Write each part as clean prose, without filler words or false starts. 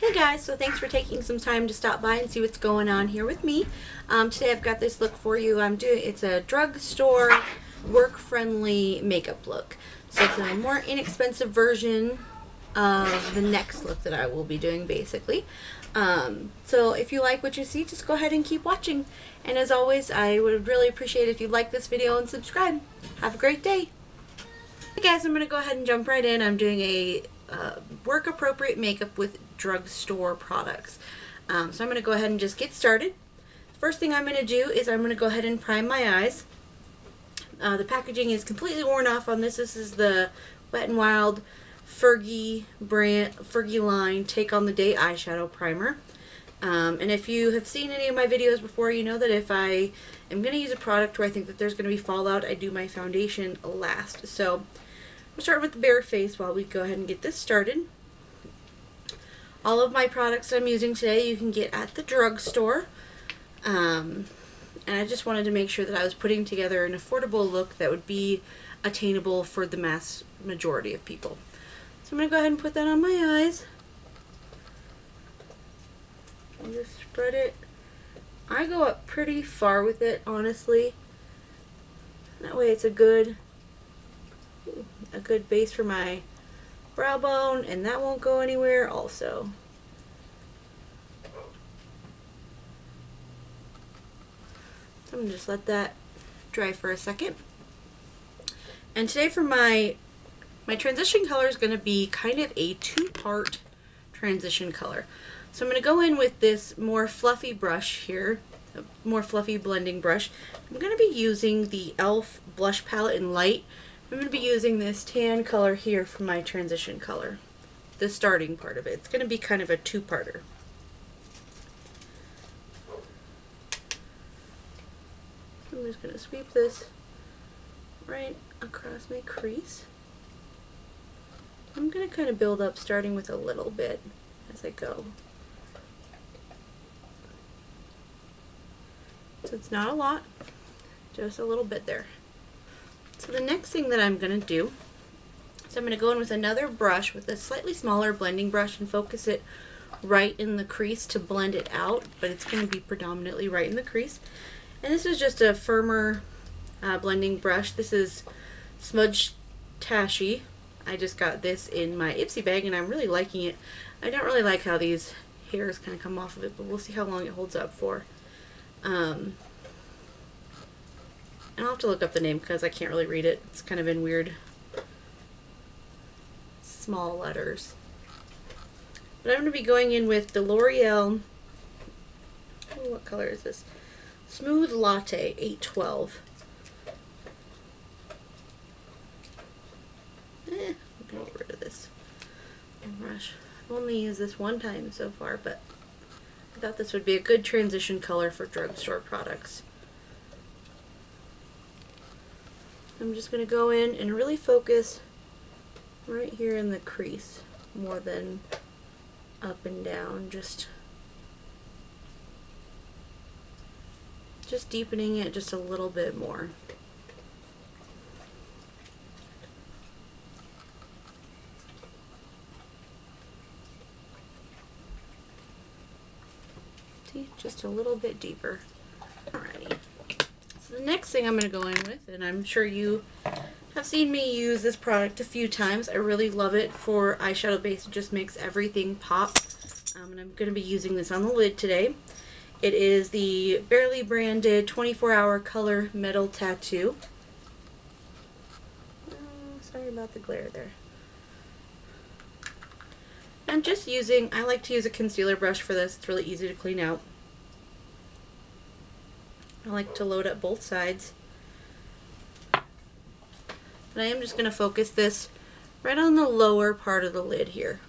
Hey guys, so thanks for taking some time to stop by and see what's going on here with me. Today I've got this look for you. It's a drugstore, work-friendly makeup look. So it's a more inexpensive version of the next look that I will be doing basically. So if you like what you see, just go ahead and keep watching. And as always, I would really appreciate if you like this video and subscribe. Have a great day. Hey guys, I'm going to go ahead and jump right in. I'm doing a work-appropriate makeup with drugstore products. So I'm going to go ahead and just get started. First thing I'm going to do is I'm going to go ahead and prime my eyes. The packaging is completely worn off on this. This is the Wet n Wild Fergie line Take on the Day eyeshadow primer. And if you have seen any of my videos before, you know that if I am going to use a product where I think that there's going to be fallout, I do my foundation last. So we'll start with the bare face while we go ahead and get this started. All of my products I'm using today you can get at the drugstore. And I just wanted to make sure that I was putting together an affordable look that would be attainable for the mass majority of people. So I'm going to go ahead and put that on my eyes. And just spread it. I go up pretty far with it, honestly. That way it's a good base for my brow bone, and that won't go anywhere also. I'm going to just let that dry for a second. And today for my transition color is going to be kind of a two-part transition color. So I'm going to go in with this more fluffy brush here, a more fluffy blending brush. I'm going to be using the e.l.f. blush palette in light. I'm going to be using this tan color here for my transition color, the starting part of it. It's going to be kind of a two-parter. I'm just going to sweep this right across my crease. I'm going to kind of build up starting with a little bit as I go. So it's not a lot, just a little bit there. So the next thing that I'm going to do is I'm going to go in with another brush with a slightly smaller blending brush and focus it right in the crease to blend it out, but it's going to be predominantly right in the crease. And this is just a firmer blending brush. This is Smudge Tashi. I just got this in my Ipsy bag and I'm really liking it. I don't really like how these hairs kind of come off of it, but we'll see how long it holds up for. And I'll have to look up the name because I can't really read it. It's kind of in weird small letters. But I'm going to be going in with the L'Oreal, what color is this? Smooth Latte 812. I'm going to get rid of this brush. I've only used this one time so far, but I thought this would be a good transition color for drugstore products. I'm just going to go in and really focus right here in the crease more than up and down, just deepening it just a little bit more. See, just a little bit deeper. Alrighty. So the next thing I'm going to go in with, and I'm sure you have seen me use this product a few times. I really love it for eyeshadow base. It just makes everything pop. And I'm going to be using this on the lid today. It is the Barely branded 24-hour color metal tattoo. Sorry about the glare there. I'm just using, I like to use a concealer brush for this. It's really easy to clean out. I like to load up both sides. But I am just going to focus this right on the lower part of the lid here.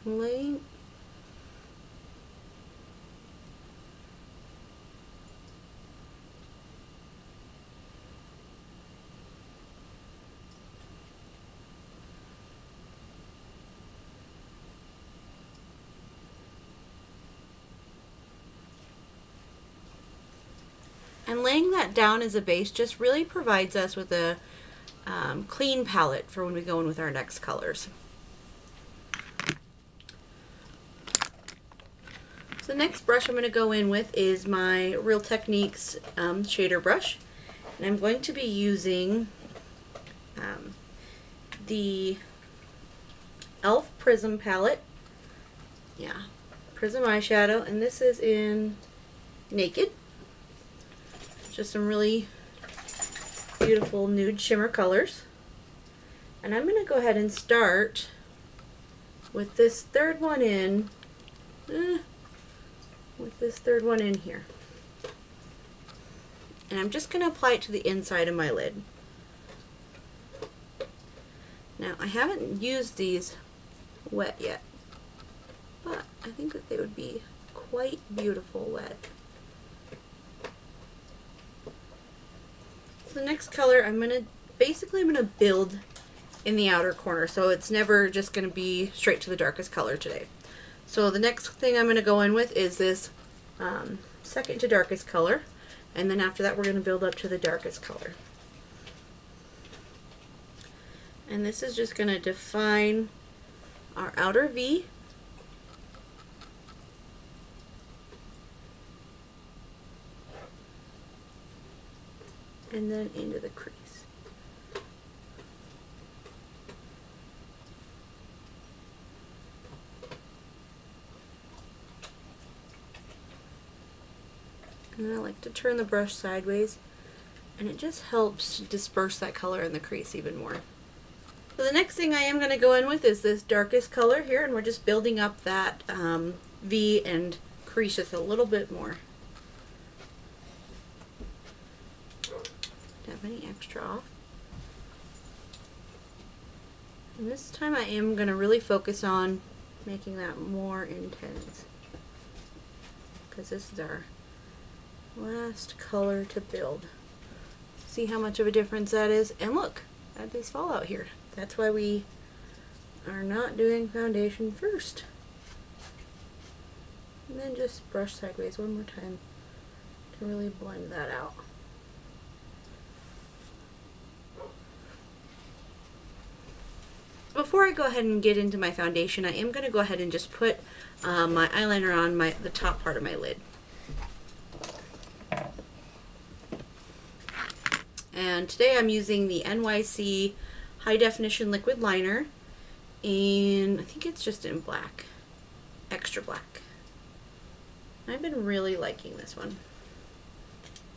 Laying And laying that down as a base just really provides us with a clean palette for when we go in with our next colors. So the next brush I'm going to go in with is my Real Techniques shader brush. And I'm going to be using the e.l.f. Prism palette. Yeah, Prism eyeshadow. And this is in Naked. Just some really beautiful nude shimmer colors. And I'm going to go ahead and start with this third one in. Here. And I'm just going to apply it to the inside of my lid. Now, I haven't used these wet yet, but I think that they would be quite beautiful wet. So the next color, I'm going to build in the outer corner, so it's never just going to be straight to the darkest color today. So the next thing I'm going to go in with is this second to darkest color, and then after that we're going to build up to the darkest color. And this is just going to define our outer V. And then into the crease. And I like to turn the brush sideways, and it just helps disperse that color in the crease even more. So the next thing I am going to go in with is this darkest color here, and we're just building up that V and crease just a little bit more. Don't have any extra off. And this time I am going to really focus on making that more intense, because this is our last color to build. See how much of a difference that is? And look at this fallout here. That's why we are not doing foundation first. And then just brush sideways one more time to really blend that out. Before I go ahead and get into my foundation, I am going to go ahead and just put my eyeliner on the top part of my lid. And today I'm using the NYC High Definition Liquid Liner, and I think it's just in black, extra black. I've been really liking this one.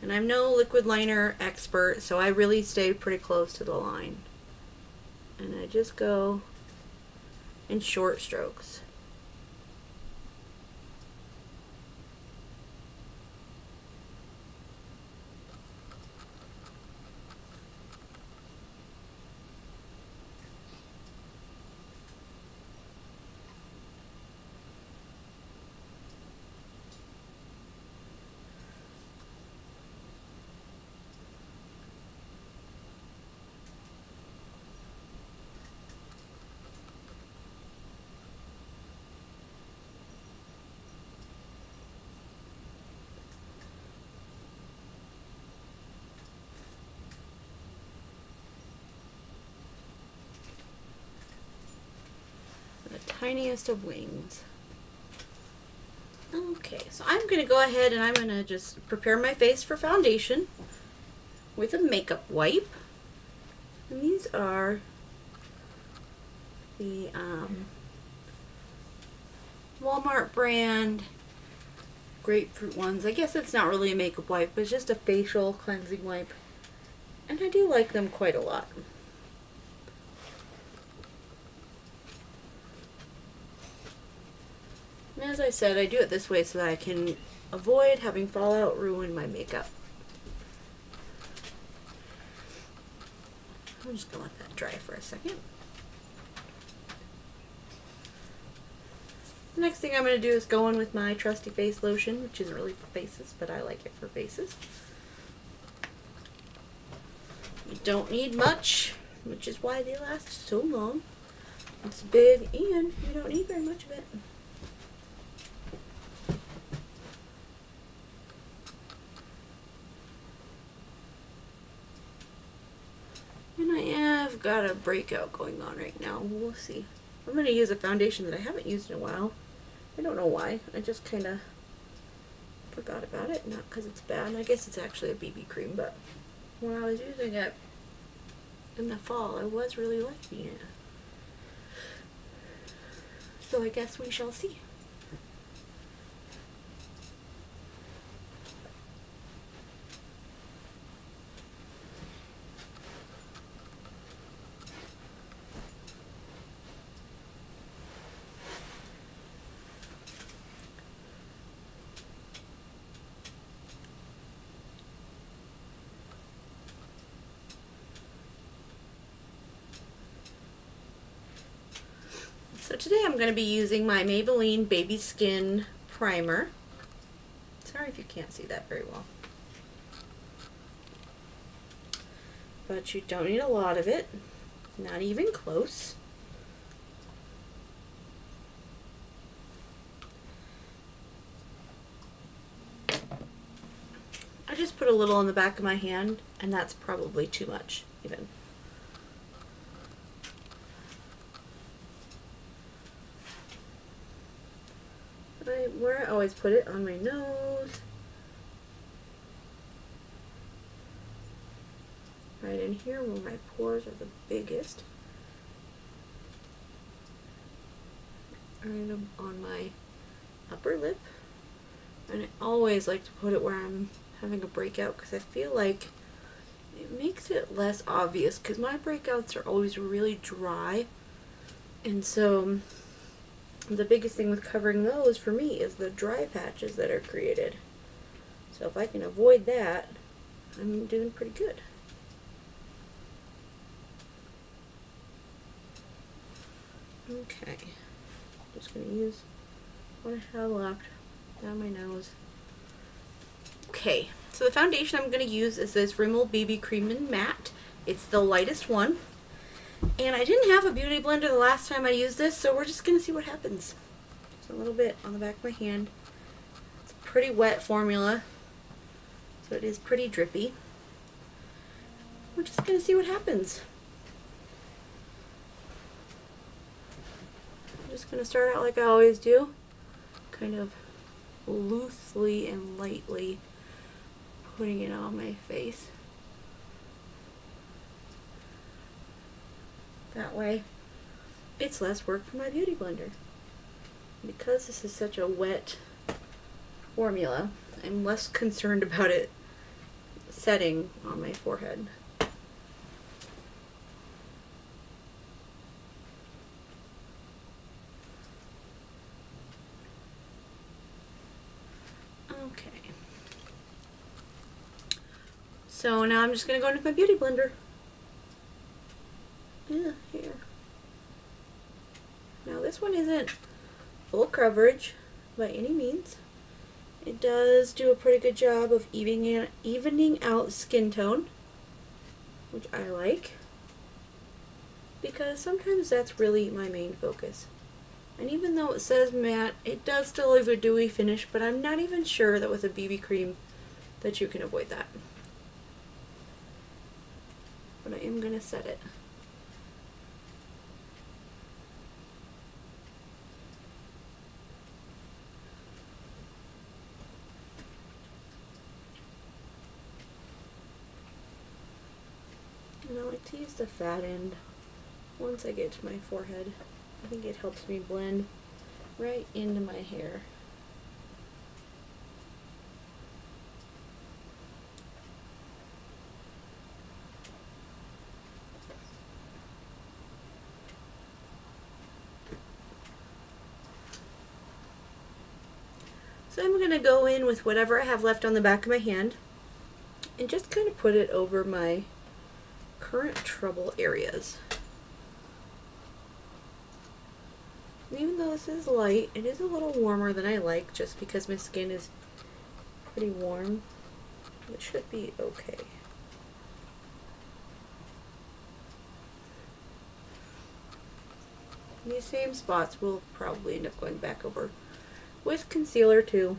And I'm no liquid liner expert, so I really stay pretty close to the line. And I just go in short strokes. Tiniest of wings. Okay, so I'm going to go ahead and I'm going to just prepare my face for foundation with a makeup wipe. And these are the Walmart brand grapefruit ones. I guess it's not really a makeup wipe, but it's just a facial cleansing wipe. And I do like them quite a lot. As I said, I do it this way so that I can avoid having fallout ruin my makeup. I'm just going to let that dry for a second. The next thing I'm going to do is go in with my trusty face lotion, which isn't really for faces, but I like it for faces. You don't need much, which is why they last so long. It's big and you don't need very much of it. got a breakout going on right now. We'll see. I'm going to use a foundation that I haven't used in a while. I don't know why. I just kind of forgot about it. Not because it's bad. I guess it's actually a BB cream, but when I was using it in the fall, I was really liking it. So I guess we shall see. So today I'm going to be using my Maybelline Baby Skin Primer. Sorry if you can't see that very well. But you don't need a lot of it, not even close. I just put a little on the back of my hand, and that's probably too much even. Where I always put it, on my nose, right in here where my pores are the biggest, right on my upper lip, and I always like to put it where I'm having a breakout because I feel like it makes it less obvious, because my breakouts are always really dry, and so the biggest thing with covering those for me is the dry patches that are created. So if I can avoid that, I'm doing pretty good. Okay, just going to use what I have left down my nose. Okay, so the foundation I'm going to use is this Rimmel BB Cream in Matte. It's the lightest one. And I didn't have a beauty blender the last time I used this, so we're just going to see what happens. Just a little bit on the back of my hand. It's a pretty wet formula, so it is pretty drippy. We're just going to see what happens. I'm just going to start out like I always do, kind of loosely and lightly putting it on my face. That way, it's less work for my beauty blender. Because this is such a wet formula, I'm less concerned about it setting on my forehead. Okay. So now I'm just going to go into my beauty blender. Yeah, here. Now this one isn't full coverage by any means. It does do a pretty good job of evening out skin tone, which I like, because sometimes that's really my main focus. And even though it says matte, it does still leave a dewy finish, but I'm not even sure that with a BB cream that you can avoid that. But I am going to set it. And I like to use the fat end once I get to my forehead. I think it helps me blend right into my hair. So I'm going to go in with whatever I have left on the back of my hand and just kind of put it over my current trouble areas. And even though this is light, it is a little warmer than I like, just because my skin is pretty warm. It should be okay. These same spots will probably end up going back over with concealer too.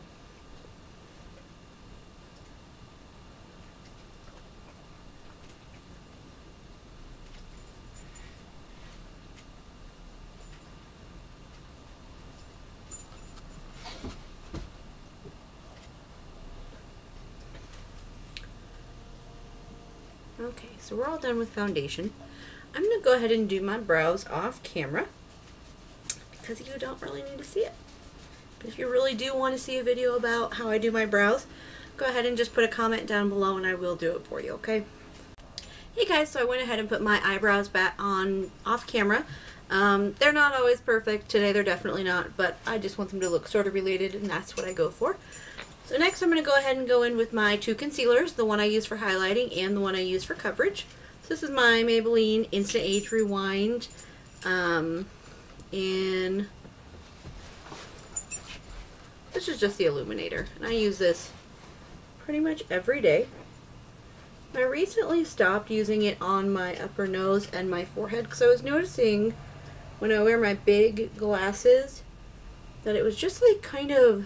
Okay, so we're all done with foundation. I'm going to go ahead and do my brows off camera because you don't really need to see it. But if you really do want to see a video about how I do my brows, go ahead and just put a comment down below and I will do it for you, okay? Hey guys, so I went ahead and put my eyebrows back on off camera. They're not always perfect. Today they're definitely not, but I just want them to look sort of related, and that's what I go for. So next I'm going to go ahead and go in with my two concealers, the one I use for highlighting and the one I use for coverage. So this is my Maybelline Instant Age Rewind, and this is just the illuminator, and I use this pretty much every day. I recently stopped using it on my upper nose and my forehead because I was noticing when I wear my big glasses that it was just like kind of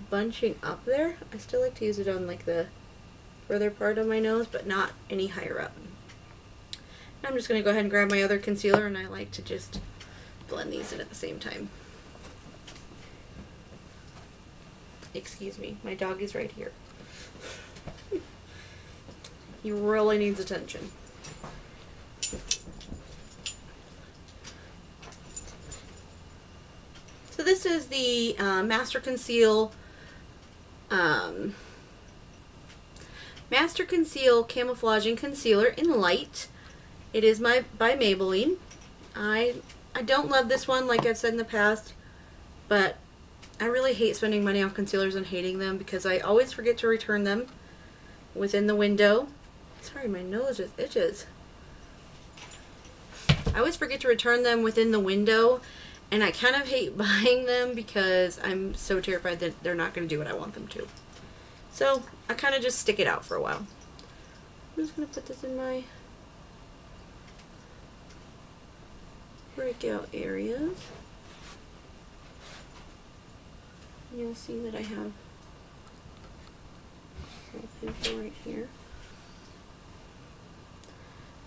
bunching up there. I still like to use it on like the further part of my nose, but not any higher up. I'm just going to go ahead and grab my other concealer, and I like to just blend these in at the same time. Excuse me, my dog is right here. He really needs attention. So this is the Master Conceal Camouflaging Concealer in Light. It is by Maybelline. I don't love this one, like I've said in the past, but I really hate spending money on concealers and hating them because I always forget to return them within the window. Sorry, my nose just itches. I always forget to return them within the window, and I kind of hate buying them because I'm so terrified that they're not going to do what I want them to. So I kind of just stick it out for a while. I'm just going to put this in my breakout areas. And you'll see that I have a pimple right here.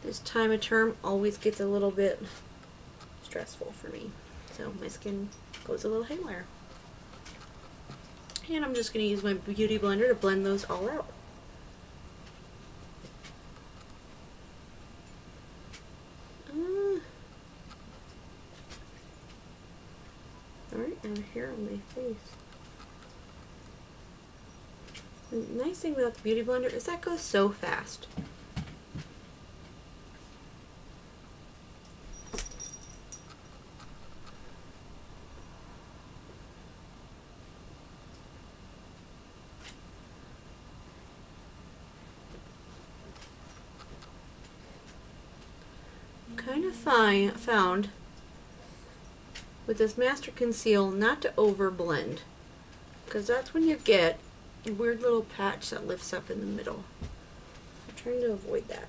This time of term always gets a little bit stressful for me, so my skin goes a little haywire. And I'm just going to use my beauty blender to blend those all out. Alright, and here on my face. The nice thing about the beauty blender is that goes so fast. Kind of found with this Master Conceal not to over blend, because that's when you get a weird little patch that lifts up in the middle. I'm trying to avoid that.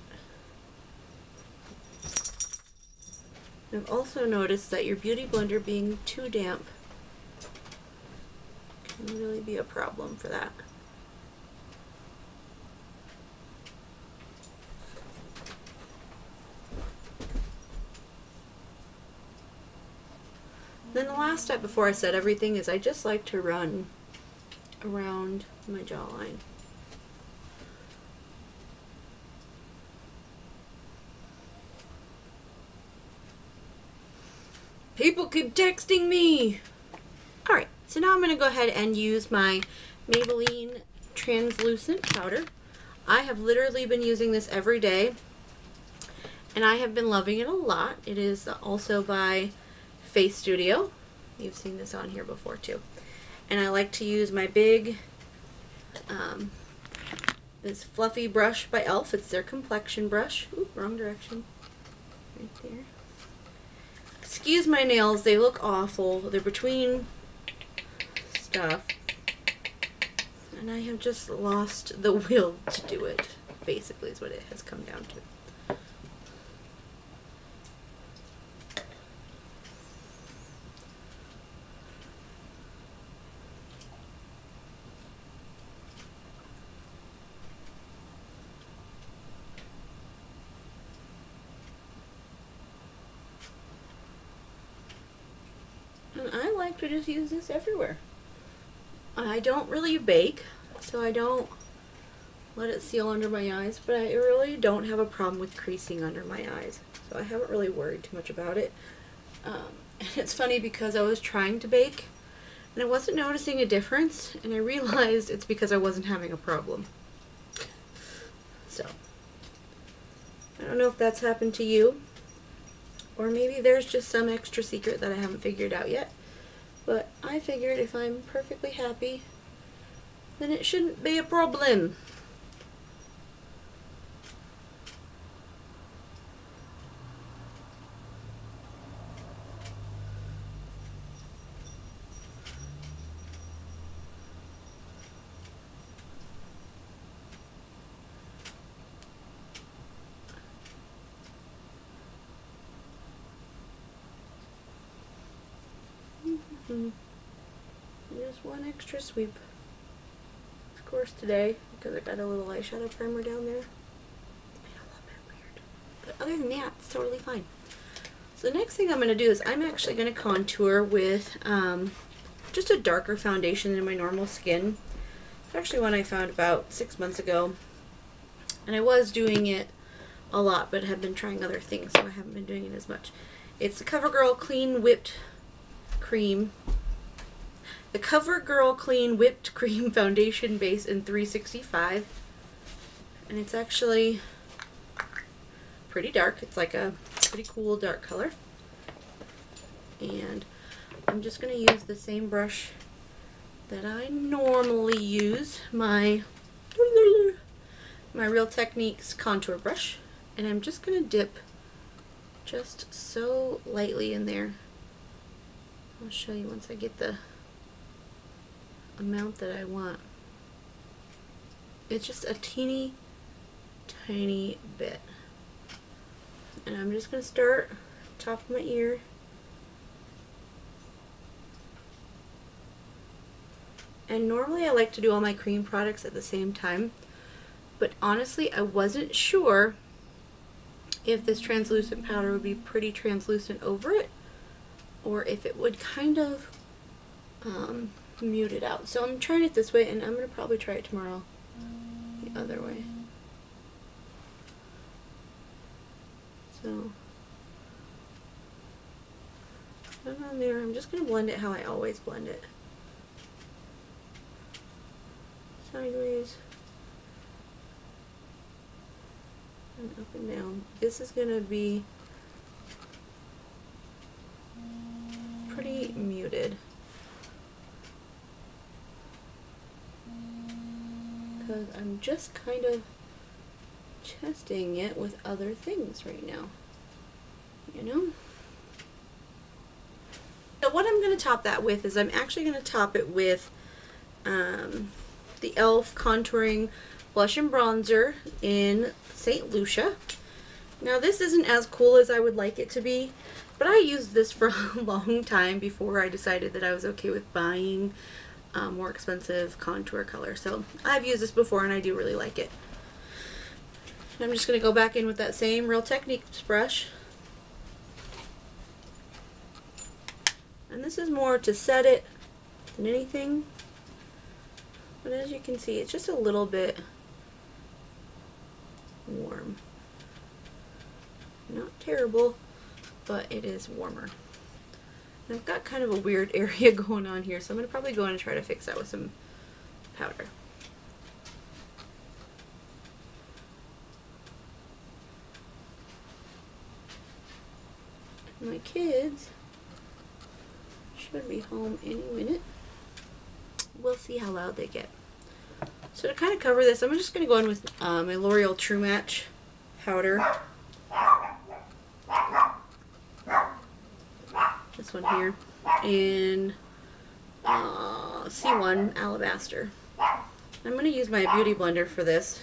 I've also noticed that your beauty blender being too damp can really be a problem for that. Then the last step before I set everything is I just like to run around my jawline. People keep texting me! Alright, so now I'm going to go ahead and use my Maybelline translucent powder. I have literally been using this every day, and I have been loving it a lot. It is also by Face Studio. You've seen this on here before too. And I like to use my big, this fluffy brush by e.l.f. It's their complexion brush. Ooh, wrong direction. Right there. Excuse my nails, they look awful. They're between stuff. And I have just lost the will to do it, basically is what it has come down to. And I like to just use this everywhere. I don't really bake, so I don't let it seal under my eyes, but I really don't have a problem with creasing under my eyes, so I haven't really worried too much about it. And it's funny because I was trying to bake and I wasn't noticing a difference, and I realized it's because I wasn't having a problem. So I don't know if that's happened to you, or maybe there's just some extra secret that I haven't figured out yet, but I figured if I'm perfectly happy, then it shouldn't be a problem. Just one extra sweep. Of course today, because I got a little eyeshadow primer down there, it's made a little bit weird. But other than that, it's totally fine. So the next thing I'm going to do is I'm actually going to contour with just a darker foundation than my normal skin. It's actually one I found about 6 months ago. And I was doing it a lot, but have been trying other things, so I haven't been doing it as much. It's the CoverGirl Clean Whipped Cream. The CoverGirl Clean Whipped Cream Foundation Base in 365. And it's actually pretty dark. It's like a pretty cool dark color. And I'm just going to use the same brush that I normally use, my Real Techniques contour brush. And I'm just going to dip just so lightly in there. I'll show you once I get the amount that I want. It's just a teeny tiny bit. And I'm just going to start top of my ear. And normally I like to do all my cream products at the same time, but honestly I wasn't sure if this translucent powder would be pretty translucent over it, or if it would kind of mute it out. So I'm trying it this way, and I'm going to probably try it tomorrow the other way. So put it on there. I'm just going to blend it how I always blend it. Sideways and up and down. This is going to be pretty muted because I'm just kind of testing it with other things right now, you know? So what I'm going to top that with is I'm actually going to top it with the e.l.f. Contouring Blush and Bronzer in St. Lucia. Now this isn't as cool as I would like it to be, but I used this for a long time before I decided that I was okay with buying more expensive contour color. So I've used this before and I do really like it. I'm just going to go back in with that same Real Techniques brush. And this is more to set it than anything. But as you can see, it's just a little bit warm. Not terrible, but it is warmer. And I've got kind of a weird area going on here, so I'm going to probably go in and try to fix that with some powder. My kids should be home any minute. We'll see how loud they get. So to kind of cover this, I'm just going to go in with my L'Oreal True Match powder. This one here. And C1 Alabaster. I'm going to use my Beauty Blender for this,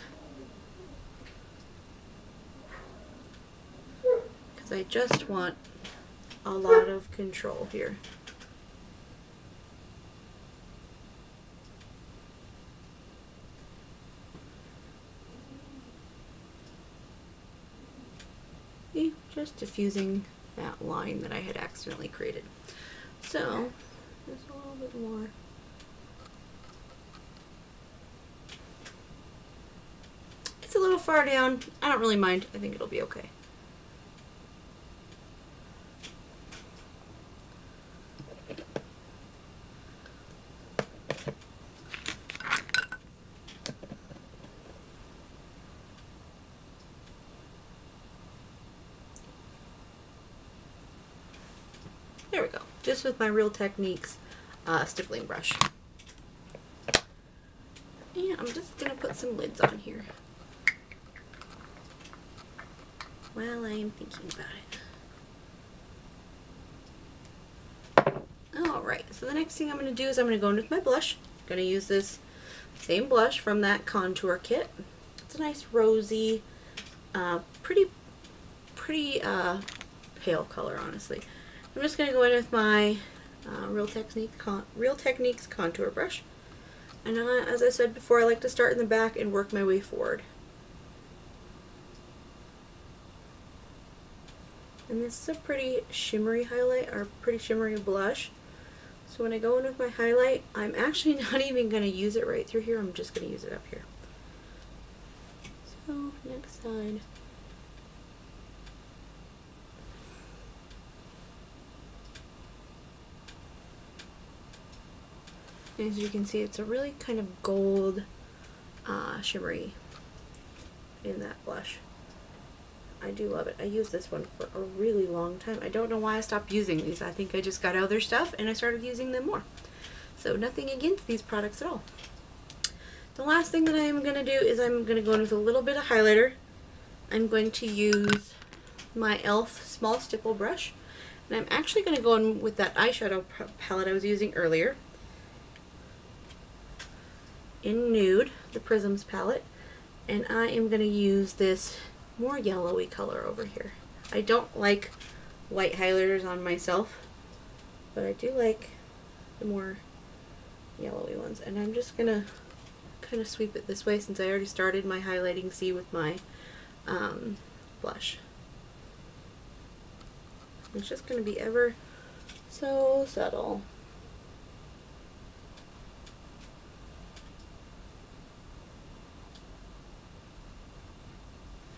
because I just want a lot of control here. Just diffusing that line that I had accidentally created. So, just a little bit more. far down. I don't really mind. I think it'll be okay. There we go. Just with my Real Techniques stippling brush. And I'm just going to put some lids on here while I am thinking about it. Alright, so the next thing I'm going to do is I'm going to go in with my blush. I'm going to use this same blush from that contour kit. It's a nice rosy, pretty pale color, honestly. I'm just going to go in with my Real Techniques contour brush. And as I said before, I like to start in the back and work my way forward. And this is a pretty shimmery highlight, or pretty shimmery blush. So when I go in with my highlight, I'm actually not even going to use it right through here. I'm just going to use it up here. So next side. As you can see, it's a really kind of gold shimmery in that blush. I do love it. I used this one for a really long time. I don't know why I stopped using these. I think I just got other stuff and I started using them more. So nothing against these products at all. The last thing that I'm going to do is I'm going to go in with a little bit of highlighter. I'm going to use my e.l.f. small stipple brush. And I'm actually going to go in with that eyeshadow palette I was using earlier, in Nude, the Prisms palette, and I am going to use this more yellowy color over here. I don't like white highlighters on myself, but I do like the more yellowy ones, and I'm just going to kind of sweep it this way since I already started my highlighting C with my blush. It's just going to be ever so subtle.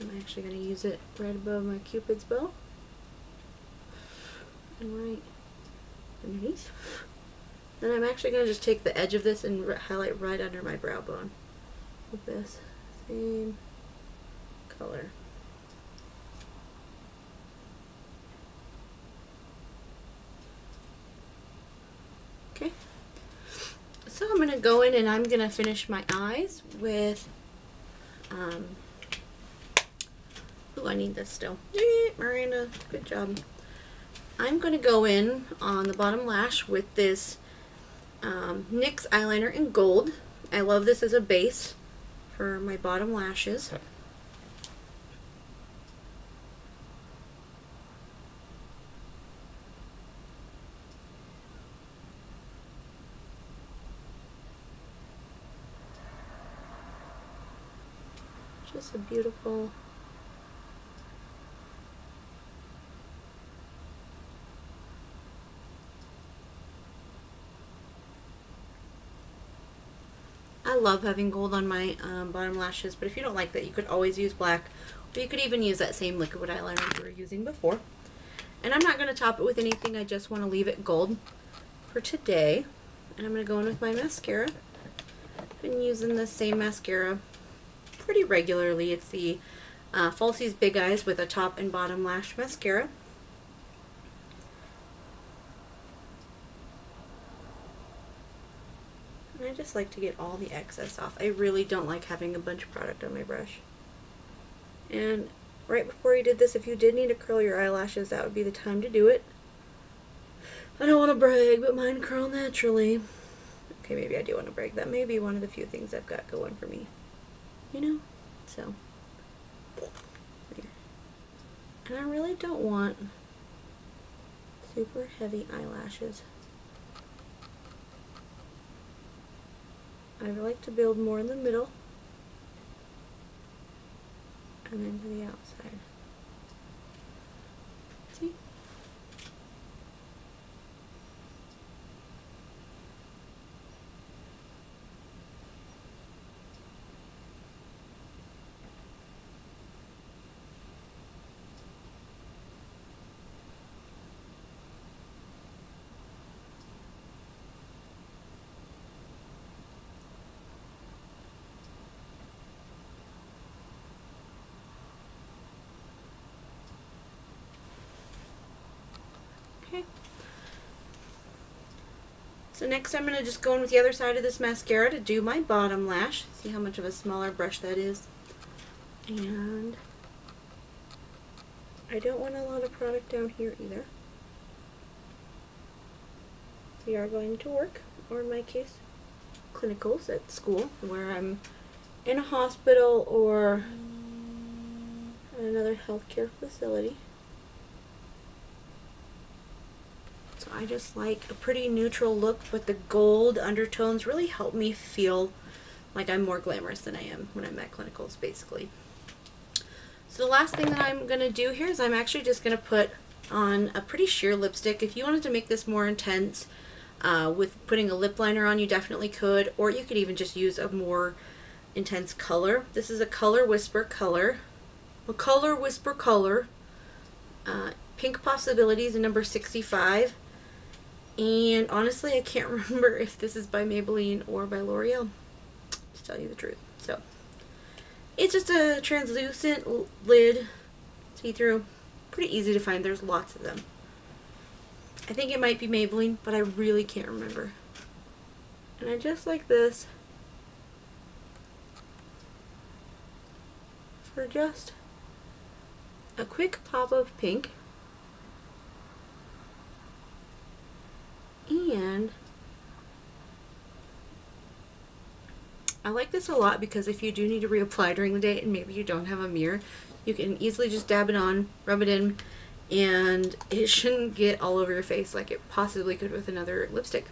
I'm actually going to use it right above my Cupid's bow and right underneath. Then I'm actually going to just take the edge of this and highlight right under my brow bone with this same color. Okay, so I'm going to go in and I'm going to finish my eyes with ooh, I need this still. Miranda, good job. I'm going to go in on the bottom lash with this NYX eyeliner in gold. I love this as a base for my bottom lashes. Just a beautiful I love having gold on my bottom lashes, but if you don't like that, you could always use black, or you could even use that same liquid eyeliner you were using before. And I'm not going to top it with anything, I just want to leave it gold for today. And I'm going to go in with my mascara. I've been using the same mascara pretty regularly. It's the Falsies Big Eyes with a top and bottom lash mascara. And I just like to get all the excess off. I really don't like having a bunch of product on my brush. And right before you did this, if you did need to curl your eyelashes, that would be the time to do it. I don't want to brag, but mine curl naturally. Okay, maybe I do want to brag. That may be one of the few things I've got going for me. You know? So. There. And I really don't want super heavy eyelashes. I like to build more in the middle and then to the outside. See? So next I'm going to just go in with the other side of this mascara to do my bottom lash. See how much of a smaller brush that is. And I don't want a lot of product down here either. We are going to work, or in my case, clinicals at school, where I'm in a hospital or another healthcare facility. So I just like a pretty neutral look, but the gold undertones really help me feel like I'm more glamorous than I am when I'm at clinicals, basically. So the last thing that I'm going to do here is I'm actually just going to put on a pretty sheer lipstick. If you wanted to make this more intense with putting a lip liner on, you definitely could, or you could even just use a more intense color. This is a Color Whisper color. A Color Whisper color. Pink Possibilities in number 65. And honestly, I can't remember if this is by Maybelline or by L'Oreal, to tell you the truth. So it's just a translucent lid, see-through, pretty easy to find. There's lots of them. I think it might be Maybelline, but I really can't remember. And I just like this for just a quick pop of pink. And I like this a lot because if you do need to reapply during the day and maybe you don't have a mirror, you can easily just dab it on, rub it in, and it shouldn't get all over your face like it possibly could with another lipstick.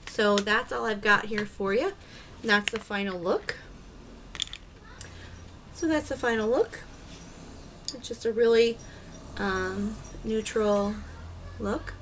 So that's all I've got here for you. And that's the final look. So that's the final look. It's just a really neutral look.